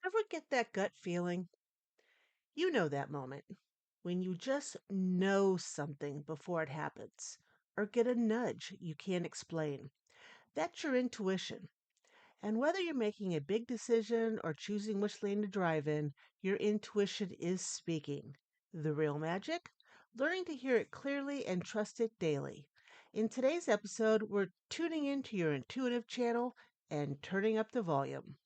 Ever get that gut feeling? You know that moment when you just know something before it happens, or get a nudge you can't explain. That's your intuition. And whether you're making a big decision or choosing which lane to drive in, your intuition is speaking. The real magic? Learning to hear it clearly and trust it daily. In today's episode, we're tuning into your intuitive channel and turning up the volume.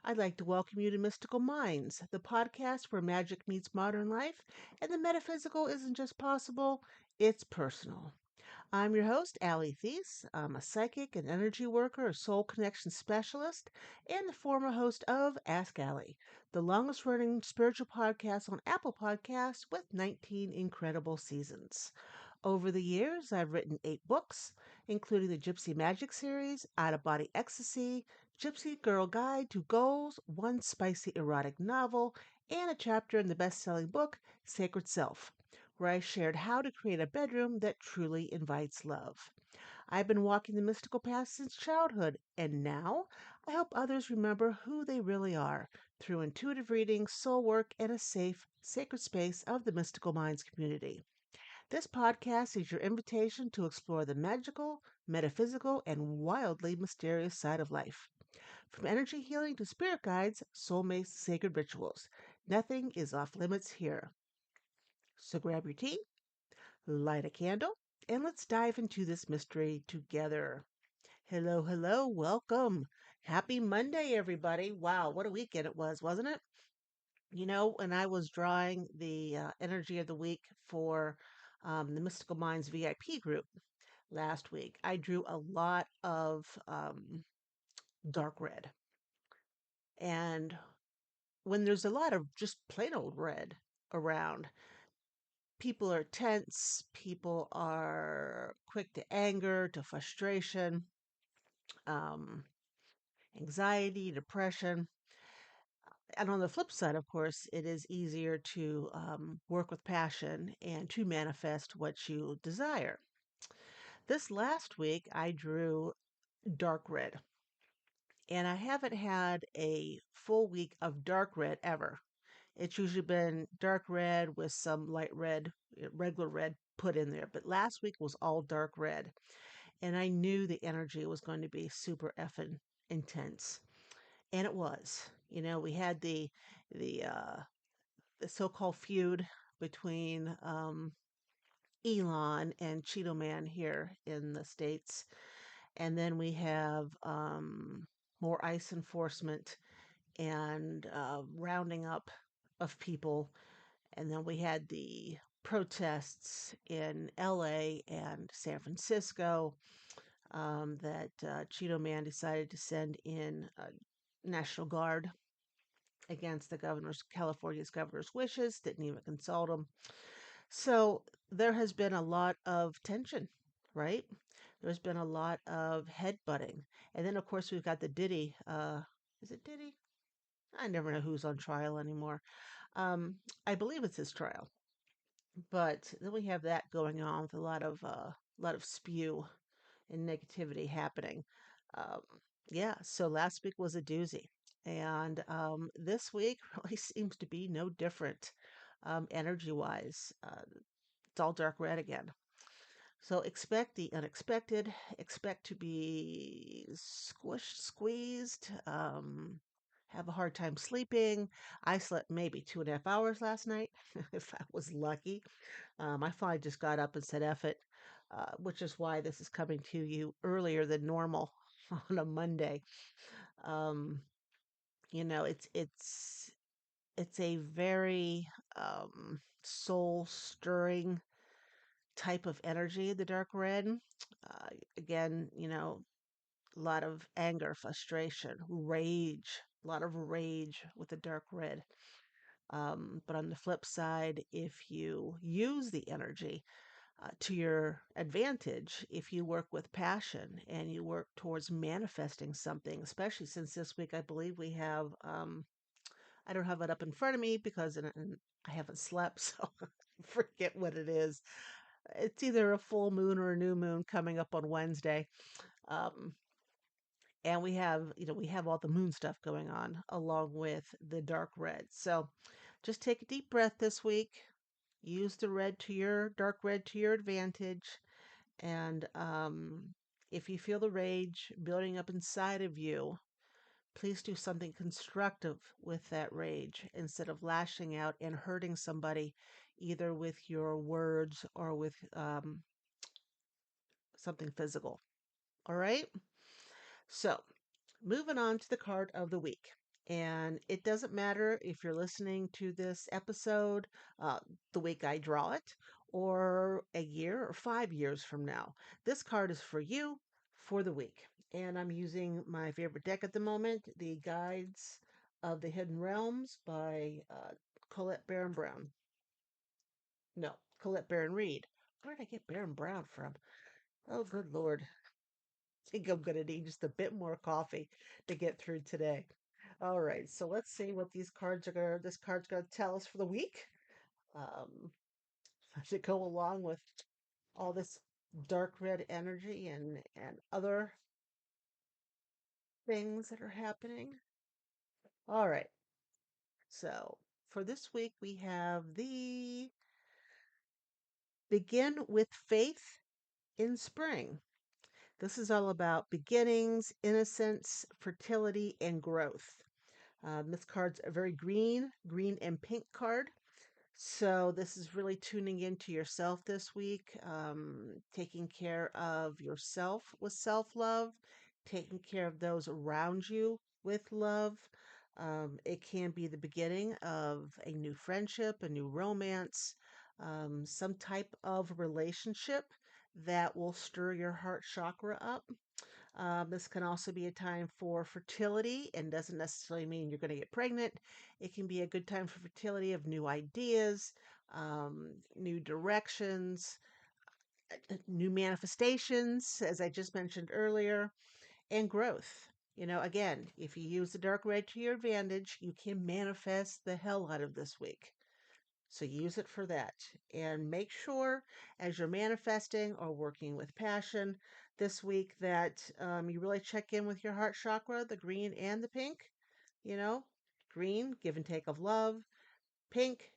I'd like to welcome you to Mystical Minds, the podcast where magic meets modern life and the metaphysical isn't just possible, it's personal. I'm your host, Allie Thies. I'm a psychic, an energy worker, a soul connection specialist, and the former host of Ask Allie, the longest running spiritual podcast on Apple Podcasts with 19 incredible seasons. Over the years, I've written 8 books, including the Gypsy Magic series, Out of Body Ecstasy, Gypsy Girl Guide to Goals, one spicy erotic novel, and a chapter in the best selling book, Sacred Self, where I shared how to create a bedroom that truly invites love. I've been walking the mystical path since childhood, and now I help others remember who they really are through intuitive reading, soul work, and a safe, sacred space of the Mystical Minds community. This podcast is your invitation to explore the magical, metaphysical, and wildly mysterious side of life. From energy healing to spirit guides, soulmates, sacred rituals, nothing is off limits here. So grab your tea, light a candle, and let's dive into this mystery together. Hello, hello, welcome. Happy Monday, everybody. Wow, what a weekend it was, wasn't it? When I was drawing the energy of the week for the Mystical Minds VIP group last week, I drew a lot of dark red. And when there's a lot of just plain old red around, people are tense, people are quick to anger, to frustration, um, anxiety, depression. And on the flip side, of course, it is easier to work with passion and to manifest what you desire. This last week, I drew dark red, and I haven't had a full week of dark red ever. It's usually been dark red with some light red, regular red put in there. But last week was all dark red. And I knew the energy was going to be super effing intense. And it was. We had the so-called feud between Elon and Cheeto Man here in the States. And then we have more ICE enforcement and rounding up of people. And then we had the protests in LA and San Francisco that Cheeto Man decided to send in a National Guard against California's governor's wishes, didn't even consult him. So there has been a lot of tension, right? There's been a lot of headbutting. And then, of course, we've got the Diddy. Is it Diddy? I never know who's on trial anymore. I believe it's his trial. But then we have that going on with a lot of spew and negativity happening. Um, yeah, so last week was a doozy. And this week really seems to be no different energy wise. It's all dark red again. So expect the unexpected, expect to be squished, squeezed, have a hard time sleeping. I slept maybe 2.5 hours last night, if I was lucky. I finally just got up and said, F it, which is why this is coming to you earlier than normal on a Monday. Um, it's a very soul stirring type of energy, the dark red. Again, a lot of anger, frustration, rage, a lot of rage with the dark red. But on the flip side, if you use the energy to your advantage, if you work with passion and you work towards manifesting something, especially since this week I believe we have, I don't have it up in front of me because I haven't slept, so I forget what it is. It's either a full moon or a new moon coming up on Wednesday. Um, And we have all the moon stuff going on along with the dark red. So just take a deep breath this week. Use the dark red to your advantage. And if you feel the rage building up inside of you, please do something constructive with that rage instead of lashing out and hurting somebody, either with your words or with something physical. All right? So, moving on to the card of the week. And it doesn't matter if you're listening to this episode uh, the week I draw it, or a year or 5 years from now. This card is for you for the week. And I'm using my favorite deck at the moment, the Guides of the Hidden Realms by Colette Baron Brown. No, Colette Baron Reed. Where did I get Baron Brown from? Oh, good Lord. I think I'm going to need just a bit more coffee to get through today. All right, so let's see what this card's going to tell us for the week. Um, as it go along with all this dark red energy and other things that are happening. All right, so for this week we have the Begin with Faith in Spring. This is all about beginnings, innocence, fertility, and growth. This card's a very green and pink card. So this is really tuning into yourself this week, taking care of yourself with self-love, taking care of those around you with love. It can be the beginning of a new friendship, a new romance, some type of relationship that will stir your heart chakra up. This can also be a time for fertility and doesn't necessarily mean you're going to get pregnant. It can be a good time for fertility of new ideas, new directions, new manifestations, as I just mentioned earlier, and growth. Again, if you use the dark red to your advantage, you can manifest the hell out of this week. So use it for that. And make sure as you're manifesting or working with passion this week that you really check in with your heart chakra, the green and the pink. You know, green, give and take of love, pink,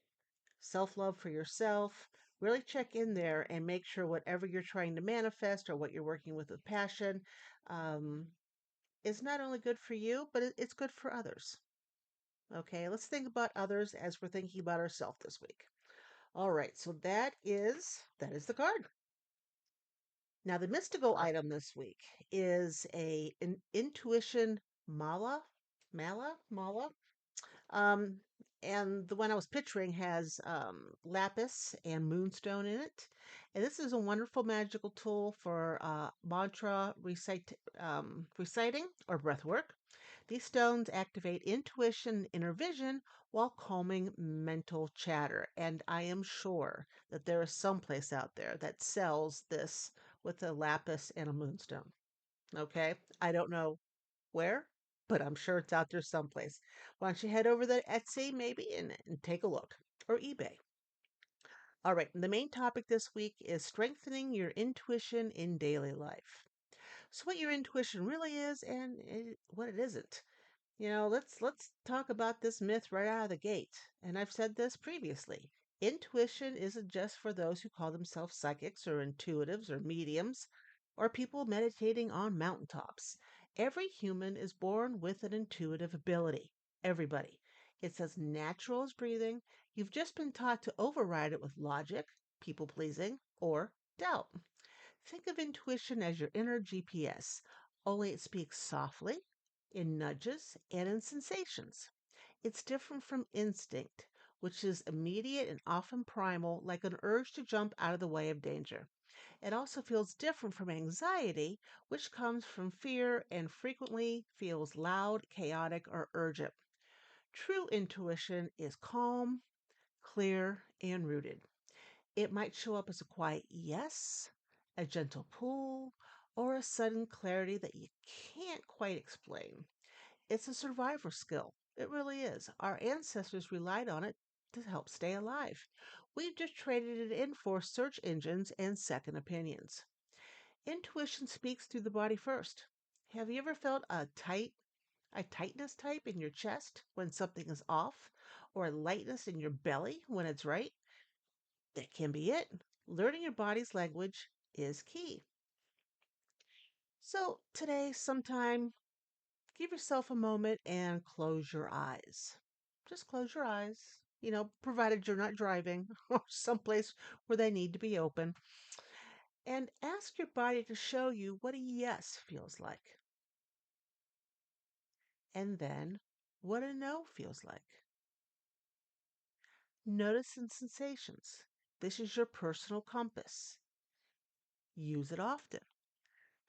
self love for yourself. Really check in there and make sure whatever you're trying to manifest or what you're working with passion um, is not only good for you, but it's good for others. Okay, let's think about others as we're thinking about ourselves this week. All right, so that is the card. Now the mystical item this week is an intuition mala. Um, and the one I was picturing has Lapis and Moonstone in it. And this is a wonderful magical tool for mantra reciting or breath work. These stones activate intuition and inner vision while calming mental chatter. And I am sure that there is some place out there that sells this with a lapis and a moonstone. Okay. I don't know where, but I'm sure it's out there someplace. Why don't you head over to Etsy maybe and take a look, or eBay. All right. The main topic this week is strengthening your intuition in daily life. So, what your intuition really is and what it isn't. Let's talk about this myth right out of the gate. And I've said this previously. Intuition isn't just for those who call themselves psychics or intuitives or mediums or people meditating on mountaintops. Every human is born with an intuitive ability. Everybody. It's as natural as breathing. You've just been taught to override it with logic, people pleasing, or doubt. Think of intuition as your inner GPS, only it speaks softly, in nudges, and in sensations. It's different from instinct, which is immediate and often primal, like an urge to jump out of the way of danger. It also feels different from anxiety, which comes from fear and frequently feels loud, chaotic, or urgent. True intuition is calm, clear, and rooted. It might show up as a quiet yes, a gentle pull, or a sudden clarity that you can't quite explain. It's a survivor skill. It really is. Our ancestors relied on it to help stay alive. We've just traded it in for search engines and second opinions. Intuition speaks through the body first. Have you ever felt a tightness type in your chest when something is off, or a lightness in your belly when it's right? That can be it. Learning your body's language is key. So, today, sometime, give yourself a moment and close your eyes. Just close your eyes, provided you're not driving or someplace where they need to be open, and ask your body to show you what a yes feels like, and then what a no feels like. Notice the sensations. This is your personal compass. Use it often.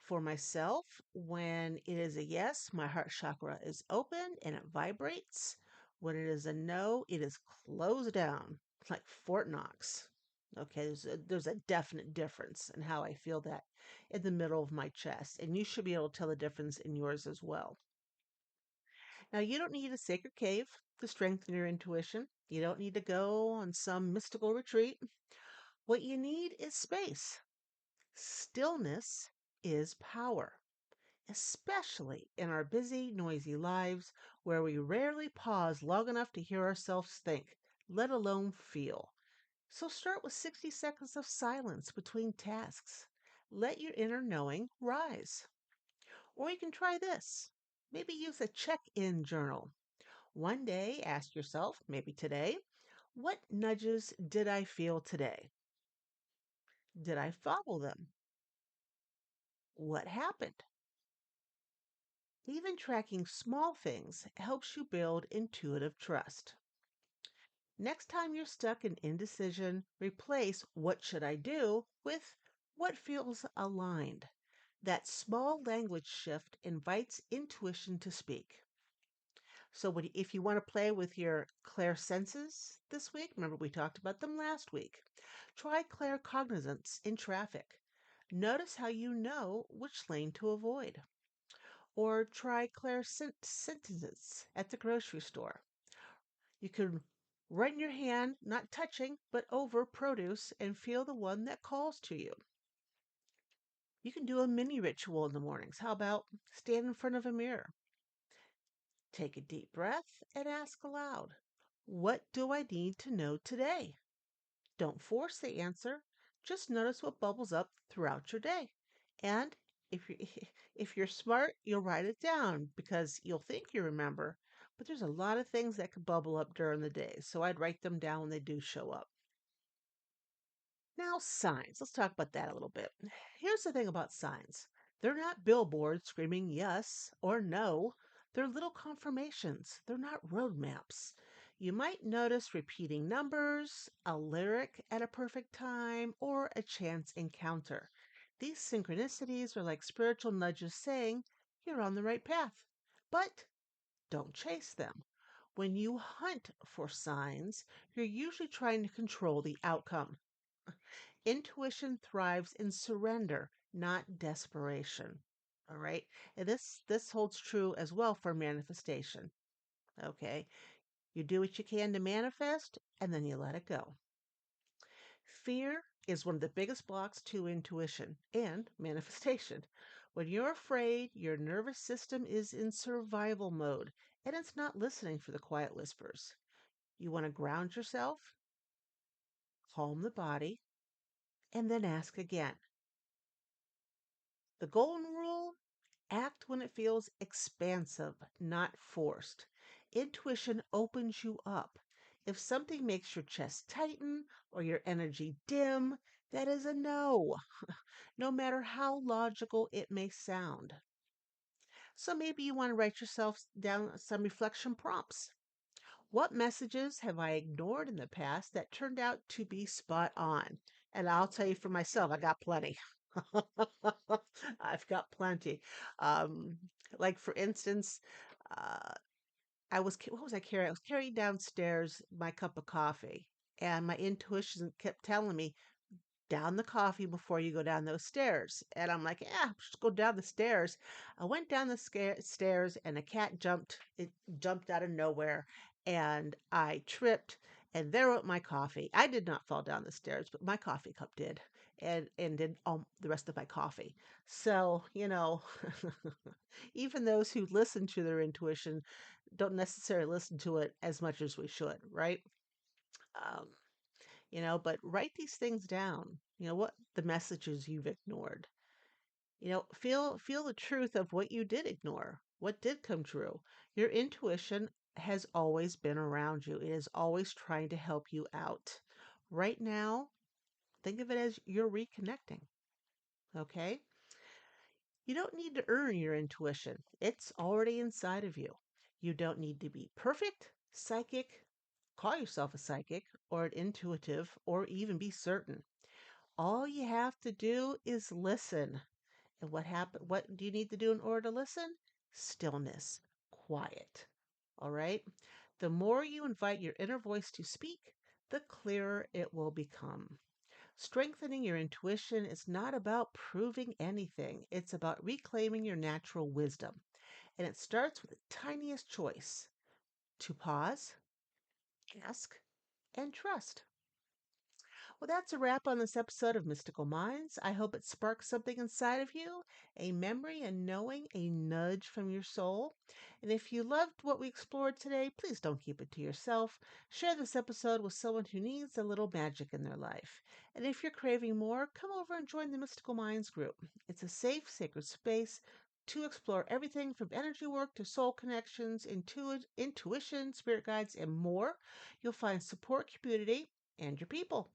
For myself, when it is a yes, my heart chakra is open and it vibrates. When it is a no, it is closed down like Fort Knox. Okay, there's a definite difference in how I feel that in the middle of my chest, and you should be able to tell the difference in yours as well. Now, you don't need a sacred cave to strengthen your intuition. You don't need to go on some mystical retreat. What you need is space. Stillness is power, especially in our busy, noisy lives where we rarely pause long enough to hear ourselves think, let alone feel. So start with 60 seconds of silence between tasks. Let your inner knowing rise. Or you can try this. Maybe use a check in journal. One day, ask yourself, maybe today, what nudges did I feel today? Did I follow them? What happened? Even tracking small things helps you build intuitive trust. Next time you're stuck in indecision, replace what should I do with what feels aligned. That small language shift invites intuition to speak. So, if you want to play with your clairsenses this week, remember we talked about them last week, try claircognizance in traffic. Notice how you know which lane to avoid. Or try clairsentience at the grocery store. You can run your hand, not touching, but over produce and feel the one that calls to you. You can do a mini ritual in the mornings. How about stand in front of a mirror? Take a deep breath and ask aloud, what do I need to know today? Don't force the answer. Just notice what bubbles up throughout your day. And if you if you're smart, you'll write it down because you'll think you remember. But there's a lot of things that could bubble up during the day, so I'd write them down when they do show up. Now, signs. Let's talk about that a little bit. Here's the thing about signs. They're not billboards screaming yes or no. They're little confirmations. They're not roadmaps. You might notice repeating numbers, a lyric at a perfect time, or a chance encounter. These synchronicities are like spiritual nudges saying you're on the right path. But don't chase them. When you hunt for signs, you're usually trying to control the outcome. Intuition thrives in surrender, not desperation. All right. And this holds true as well for manifestation. Okay. You do what you can to manifest and then you let it go. Fear is one of the biggest blocks to intuition and manifestation. When you're afraid, your nervous system is in survival mode and it's not listening for the quiet whispers. You want to ground yourself, calm the body, and then ask again. The golden rule: act when it feels expansive, not forced. Intuition opens you up. If something makes your chest tighten or your energy dim, that is a no, no matter how logical it may sound. So maybe you want to write yourself down some reflection prompts. What messages have I ignored in the past that turned out to be spot on? And I'll tell you for myself, I got plenty. I've got plenty. Um, like for instance, uh, what was I carrying? I was carrying downstairs my cup of coffee, and my intuition kept telling me down the coffee before you go down those stairs. And I'm like, yeah, just go down the stairs. I went down the stairs, and a cat jumped. It jumped out of nowhere, and I tripped. And there went my coffee. I did not fall down the stairs, but my coffee cup did. and did the rest of my coffee. So, even those who listen to their intuition don't necessarily listen to it as much as we should, right? Um, but write these things down. What the messages you've ignored. Feel the truth of what you did ignore, what did come true. Your intuition has always been around you. It is always trying to help you out. Right now, think of it as you're reconnecting, okay? You don't need to earn your intuition. It's already inside of you. You don't need to be perfect, psychic, call yourself a psychic or an intuitive or even be certain. All you have to do is listen. And what do you need to do in order to listen? Stillness, quiet. All right? The more you invite your inner voice to speak, the clearer it will become. Strengthening your intuition is not about proving anything. It's about reclaiming your natural wisdom. And it starts with the tiniest choice to pause, ask, and trust. Well, that's a wrap on this episode of Mystical Minds. I hope it sparks something inside of you, a memory, a knowing, a nudge from your soul. And if you loved what we explored today, please don't keep it to yourself. Share this episode with someone who needs a little magic in their life. And if you're craving more, come over and join the Mystical Minds group. It's a safe, sacred space to explore everything from energy work to soul connections, intuition, spirit guides, and more. You'll find support, community, and your people.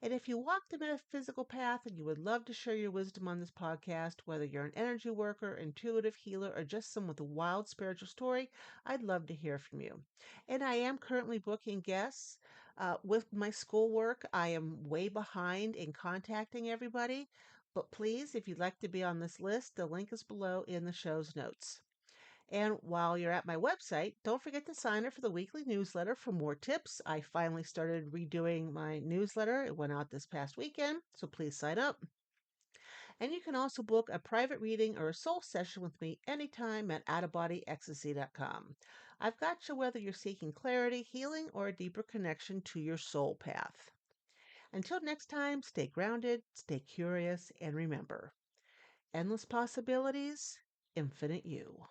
And if you walk the metaphysical path and you would love to share your wisdom on this podcast, whether you're an energy worker, intuitive healer, or just someone with a wild spiritual story, I'd love to hear from you. And I am currently booking guests. With my schoolwork, I am way behind in contacting everybody. But please, if you'd like to be on this list, the link is below in the show's notes. And while you're at my website, don't forget to sign up for the weekly newsletter for more tips. I finally started redoing my newsletter. It went out this past weekend, so please sign up. And you can also book a private reading or a soul session with me anytime at outofbodyecstasy.com. I've got you whether you're seeking clarity, healing, or a deeper connection to your soul path. Until next time, stay grounded, stay curious, and remember, endless possibilities, infinite you.